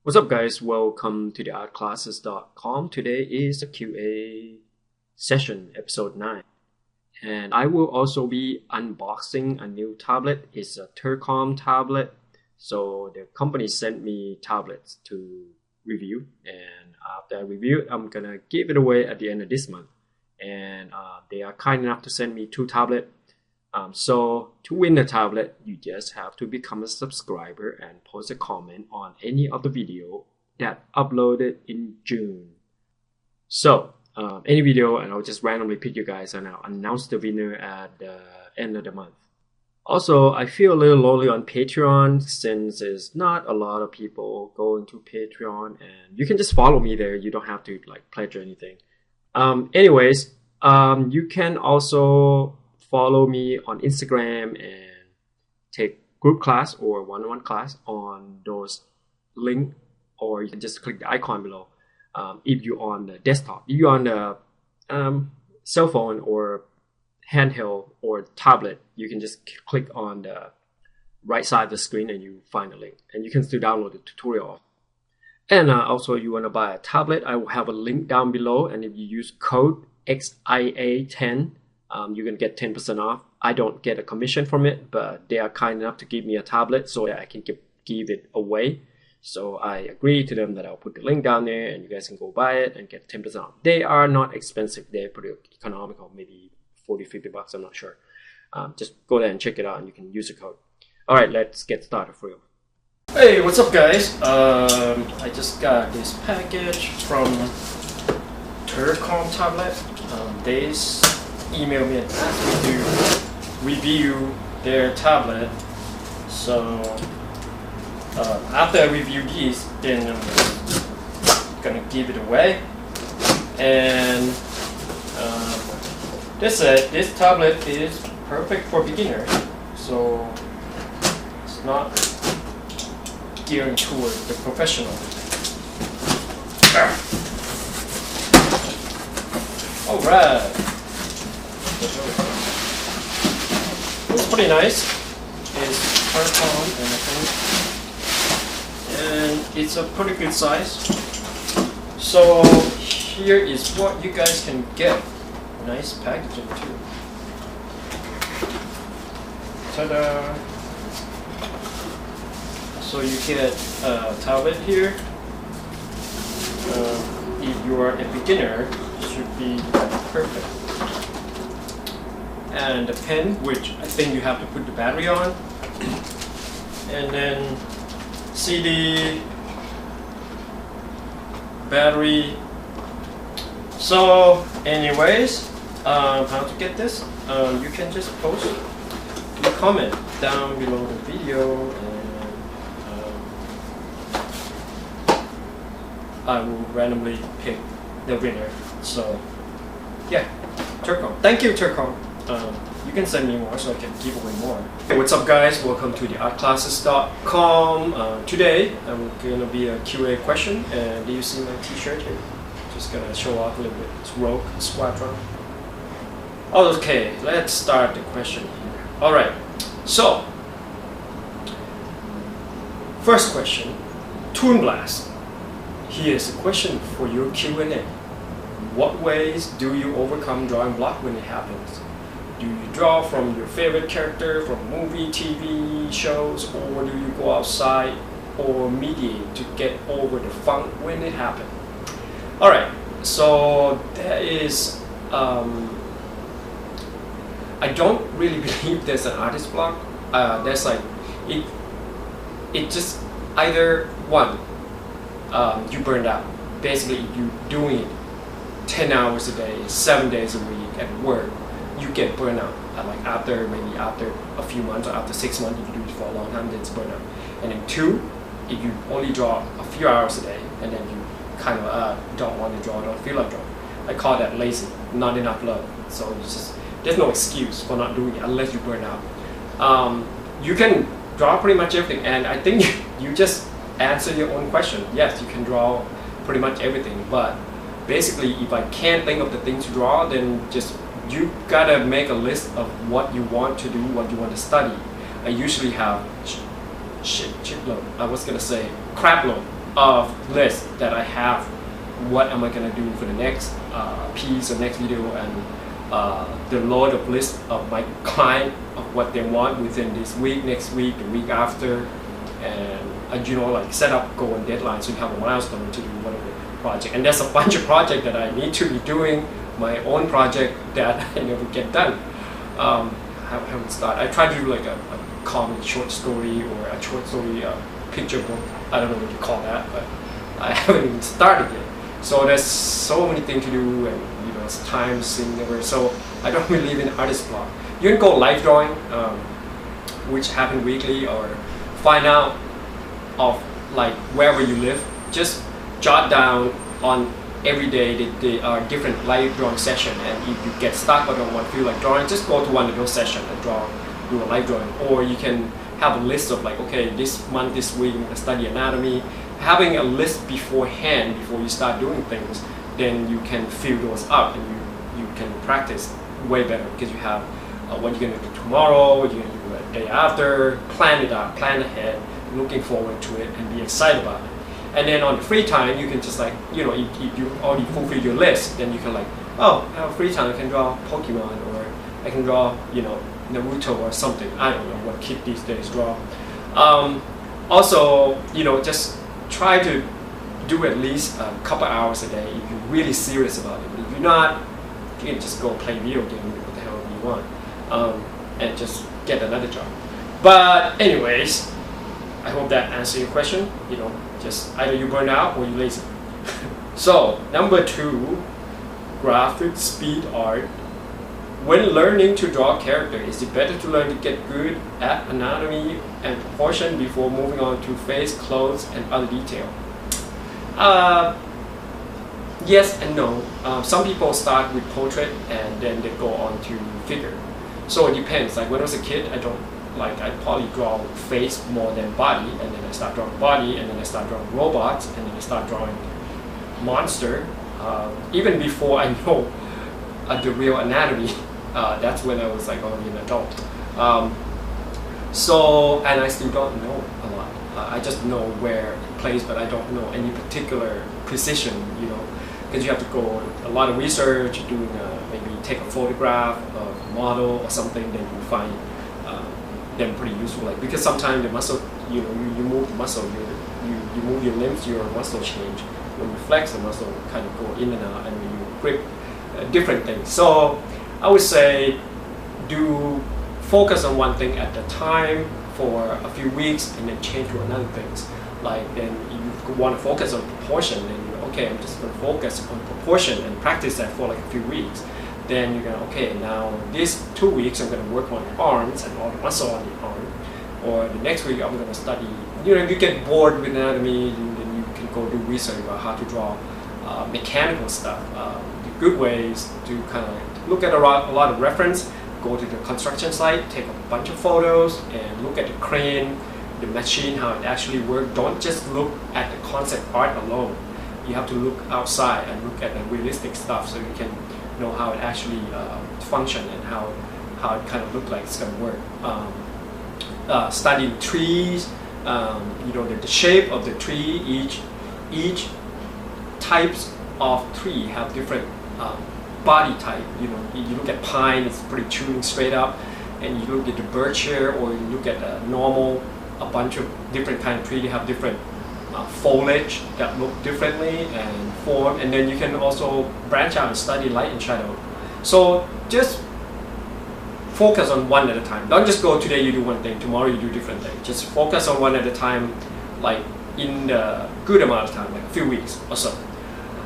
What's up guys, welcome to the artclasses.com. Today is the QA session, episode 9. And I will also be unboxing a new tablet. It's a Tercom tablet. So the company sent me tablets to review. And after I review it, I'm gonna give it away at the end of this month. And they are kind enough to send me 2 tablets. So to win the tablet, you just have to become a subscriber and post a comment on any of the video that uploaded in June. So any video, and I'll just randomly pick you guys and I'll announce the winner at the end of the month. Also, I feel a little lonely on Patreon since there's not a lot of people going to Patreon, and you can just follow me there. You don't have to like pledge or anything. Anyways, you can also follow me on Instagram and take group class or one-on-one class on those links, or you can just click the icon below if you're on the desktop. If you're on the cell phone or handheld or tablet, you can just click on the right side of the screen and you find the link, and you can still download the tutorial. And also, you want to buy a tablet, I will have a link down below, and if you use code XIA10, you're going to get 10% off. I don't get a commission from it, but they are kind enough to give me a tablet so that I can give it away. So I agree to them that I'll put the link down there and you guys can go buy it and get 10% off. They are not expensive. They're pretty economical, maybe 40, 50 bucks, I'm not sure. Just go there and check it out and you can use the code. All right, let's get started for you. Hey, what's up guys? I just got this package from Tercom tablet. They emailed me and asked me to review their tablet. So after I review these, then I'm gonna give it away. And they said this tablet is perfect for beginners, so it's not geared toward the professional. All right. It's pretty nice. It's Tercom and everything, and it's a pretty good size. So here is what you guys can get. Nice packaging too. Ta-da! So you get a tablet here. If you are a beginner, it should be perfect. And the pen, which I think you have to put the battery on, and then CD, battery. So anyways, how to get this, you can just post a comment down below the video, and I will randomly pick the winner. So yeah, Tercom. Thank you, Tercom. You can send me more so I can give away more. Hey, what's up guys? Welcome to the artclasses.com. Today I'm gonna be a QA question, and do you see my t-shirt here? Just gonna show off a little bit. It's Rogue Squadron. Okay, let's start the question here. Alright, so first question, Toonblast. Here's a question for your Q&A. What ways do you overcome drawing block when it happens? Do you draw from your favorite character from movie, TV shows, or do you go outside or mediate to get over the funk when it happens? Alright, so there is, I don't really believe there's an artist block. There's like, it just either one, you burned out. Basically, if you're doing it 10 hours a day, 7 days a week at work, you get burnout. Like maybe after a few months or after 6 months, if you do it for a long time, then it's burnout. And then 2, if you only draw a few hours a day and then you kind of don't want to draw, don't feel like drawing, I call that lazy, not enough love. So it's just, there's no excuse for not doing it unless you burn out. You can draw pretty much everything, and I think you just answer your own question. Yes, you can draw pretty much everything, but basically if I can't think of the thing to draw, then just you gotta make a list of what you want to do, what you want to study. I usually have crap load of list that I have. What am I gonna do for the next piece or next video, and the load of list of my client of what they want within this week, next week, the week after, and you know, like set up goal and deadline so you have a milestone to do whatever project. And there's a bunch of projects that I need to be doing, my own project that I never get done. I haven't started. I tried to do like a comic short story or a short story picture book. I don't know what you call that, but I haven't even started yet. So there's so many things to do, and you know, it's time seeing never. So I don't believe in artist block. You can go live drawing, which happen weekly, or find out of like wherever you live. Just jot down on every day the different live drawing session, and if you get stuck or don't want to feel like drawing, just go to one of those sessions and do a live drawing. Or you can have a list of like, okay, this month, this week, I study anatomy. Having a list beforehand, before you start doing things, then you can fill those up, and you can practice way better, because you have what you're going to do tomorrow, what you're going to do the day after, plan it out, plan ahead, looking forward to it, and be excited about it. And then on the free time, you can just like, you know, if you already fulfill your list, then you can like, oh, I have free time, I can draw Pokemon, or I can draw, you know, Naruto or something. I don't know what kid these days draw. Also, you know, just try to do at least a couple hours a day if you're really serious about it. But if you're not, you can just go play video games, what the hell you want, and just get another job. But anyways, I hope that answers your question. You know, just either you burn out or you lazy. So number 2, GraphicSpeedArt. When learning to draw character, is it better to learn to get good at anatomy and proportion before moving on to face, clothes, and other detail? Yes and no. Some people start with portrait and then they go on to figure. So it depends. Like when I was a kid, I probably draw face more than body, and then I start drawing body, and then I start drawing robots, and then I start drawing monster. Even before I know the real anatomy. That's when I was like already an adult. So, and I still don't know a lot. I just know where it plays, but I don't know any particular precision, you know, because you have to go a lot of research, doing maybe take a photograph of a model or something, then you find them pretty useful. Like, because sometimes the muscle, you know, you move the muscle, you move your limbs, your muscle change. When you flex, the muscle kind of go in and out, and when you grip, different things. So I would say do focus on one thing at a time for a few weeks, and then change to another things. Like then you want to focus on proportion, then you're okay, I'm just going to focus on proportion and practice that for like a few weeks. Then you're going to, okay, now these 2 weeks I'm going to work on the arms and all the muscle on the arm. Or the next week I'm going to study, you know, if you get bored with anatomy, then you can go do research about how to draw mechanical stuff. The good way is to kind of look at a lot of reference, go to the construction site, take a bunch of photos, and look at the crane, the machine, how it actually works. Don't just look at the concept art alone. You have to look outside and look at the realistic stuff, so you can know how it actually functions and how it kind of looks like it's going to work. Studying trees, you know, the shape of the tree. Each types of tree have different body type. You know, you look at pine, it's pretty chewing straight up, and you look at the birch here, or you look at a bunch of different kind of tree. They have different foliage that look differently and form, and then you can also branch out and study light and shadow. So just focus on one at a time. Don't just go today you do one thing, tomorrow you do different thing. Just focus on one at a time, like in the good amount of time, like a few weeks or so.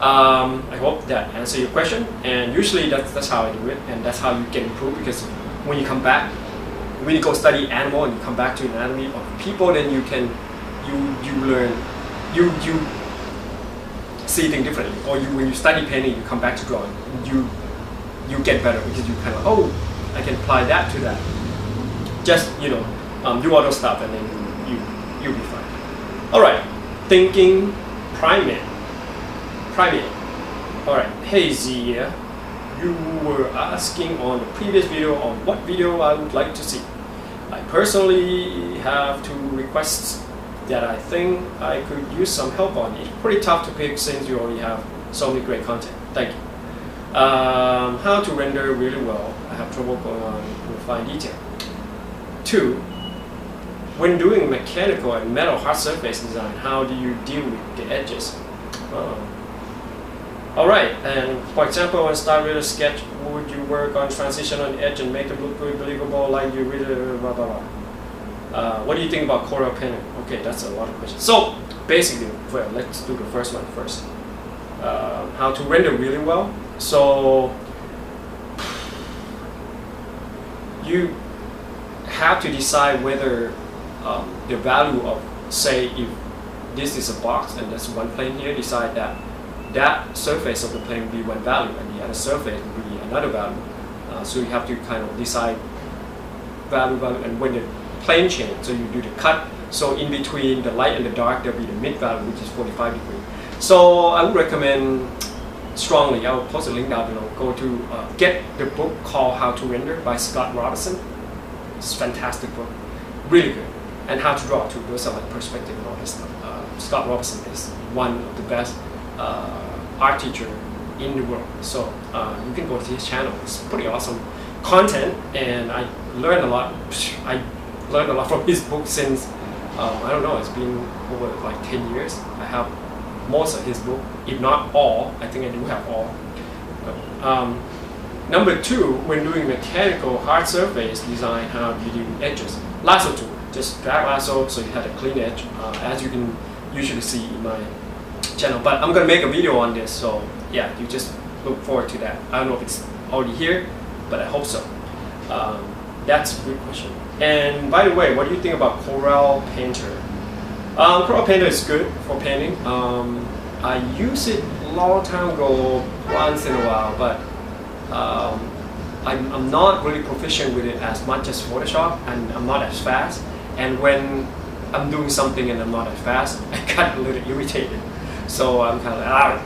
I hope that answers your question, and usually that's how I do it, and that's how you can improve, because when you come back, when you go study animal and you come back to anatomy of people, then you can you learn, you see things differently. Or when you study painting, you come back to drawing, you get better, because you kind of, oh, I can apply that to that. Just, you know, do all those stuff, and then you'll be fine. All right, ThinkingPrimate. All right, hey Zia, you were asking on the previous video on what video I would like to see. I personally have 2 requests that I think I could use some help on. It's pretty tough to pick since you already have so many great content. Thank you. How to render really well. I have trouble going on with fine detail. 2. When doing mechanical and metal hard surface design, how do you deal with the edges? Alright, and for example, when start with a sketch, would you work on transition on the edge and make them look good, believable, like you really blah blah blah. What do you think about Corel Painter? Okay, that's a lot of questions. So basically, well, let's do the first one first. How to render really well. So you have to decide whether the value of, say, if this is a box and there's one plane here, decide that that surface of the plane will be one value and the other surface will be another value. So you have to kind of decide value, and when the plane change, so you do the cut. So in between the light and the dark, there'll be the mid value, which is 45 degrees. So I would recommend strongly, I'll post a link down below, go to get the book called How to Render by Scott Robertson. It's a fantastic book, really good. And How to Draw too, those are like perspective and all this stuff. Scott Robertson is one of the best art teacher in the world. So you can go to his channel. It's pretty awesome content, and I learned a lot. I learned a lot from his book since I don't know. It's been over like 10 years. I have most of his book, if not all. I think I do have all. Number 2, when doing mechanical hard surface design, how do you do edges? Lasso tool. Just drag lasso so you have a clean edge, as you can usually see in my channel. But I'm gonna make a video on this, so yeah, you just look forward to that. I don't know if it's already here, but I hope so. That's a good question. And by the way, what do you think about Corel Painter? Corel Painter is good for painting. I use it a long time ago, once in a while, but I'm not really proficient with it as much as Photoshop, and I'm not as fast. And when I'm doing something and I'm not as fast, I get a little irritated. So I'm kind of like,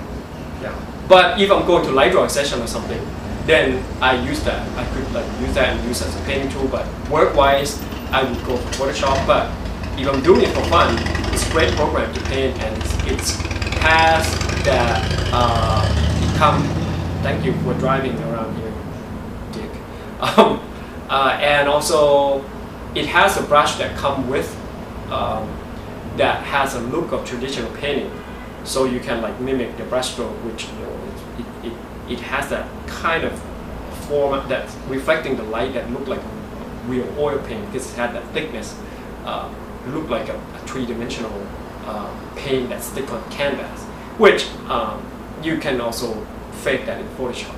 yeah. But if I'm going to light drawing session or something, then I use that. I could like use that and use it as a painting tool. But work-wise, I would go for Photoshop. But if I'm doing it for fun, it's a great program to paint, and it has that thank you for driving around here, Dick. And also, it has a brush that comes with that has a look of traditional painting, so you can like mimic the brush stroke, which it has that kind of format that's reflecting the light that look like real oil paint, because it had that thickness, look like a three-dimensional paint that stick on canvas, which you can also fake that in Photoshop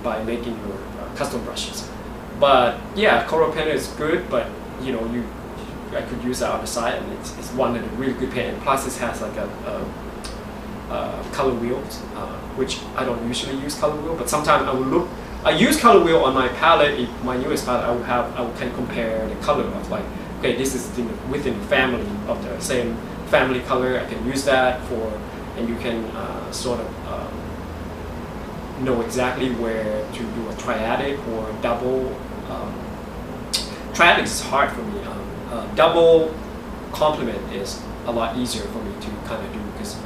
by making your custom brushes. But yeah, Corel Painter is good, but you know, I could use that on the side, and it's one of the really good paint. Plus, it has like a color wheels, which I don't usually use color wheel, but sometimes I use color wheel on my palette. My newest palette, I can compare the color of like, okay, this is within the family of the same family color. I can use that for, and you can sort of know exactly where to do a triadic or double. Triadic is hard for me. Double complement is a lot easier for me to kind of do, because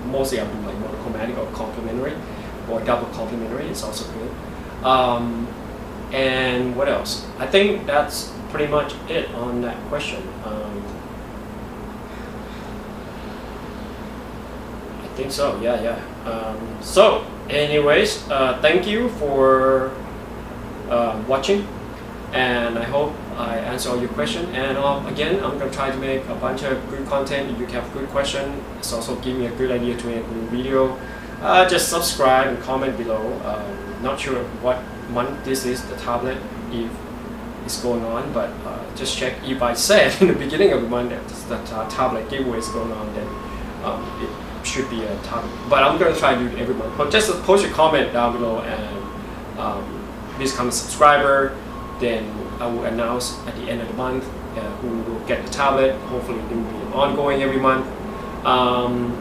mostly I do like monochromatic or complementary, or double complementary is also good. And what else? I think that's pretty much it on that question. I think so, yeah. So anyways, thank you for watching, and I hope I answer all your questions. And again, I'm going to try to make a bunch of good content. If you have good question, it's also give me a good idea to make a new video. Just subscribe and comment below. Not sure what month this is, the tablet, if it's going on, but just check. If I said in the beginning of the month that the tablet giveaway is going on, then it should be a tablet. But I'm going to try to do it every month. But just post your comment down below, and become a subscriber. Then I will announce at the end of the month who will get the tablet. Hopefully it will be ongoing every month.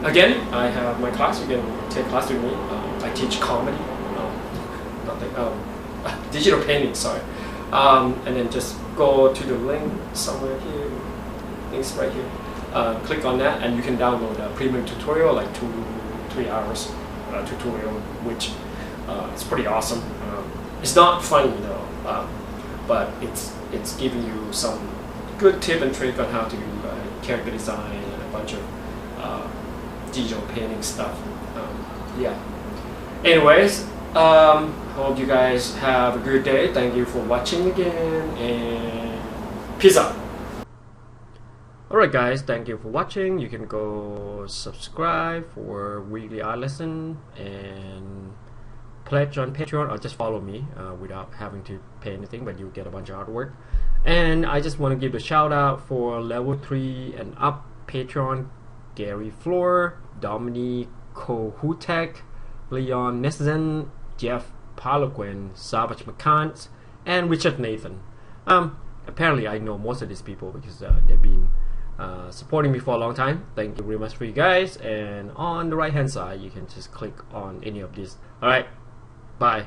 Again, I have my class. You can take class with me. I teach comedy, digital painting, sorry. And then just go to the link somewhere here. I think it's right here. click on that and you can download a premium tutorial, like 2-3 hours tutorial, which is pretty awesome. It's not funny though, but it's giving you some good tip and trick on how to do character design and a bunch of digital painting stuff. Yeah. Anyways, hope you guys have a good day. Thank you for watching again, and peace out. Alright guys, thank you for watching. You can go subscribe for weekly art lesson and pledge on Patreon, or just follow me without having to pay anything, but you get a bunch of artwork. And I just want to give a shout out for level 3 and up Patreon: Gary Floor, Dominique Kohutek, Leon Nessen, Jeff Paloquin, Savage McCants, and Richard Nathan. Apparently I know most of these people because they've been supporting me for a long time. Thank you very much for you guys, and on the right hand side you can just click on any of these. Alright, bye.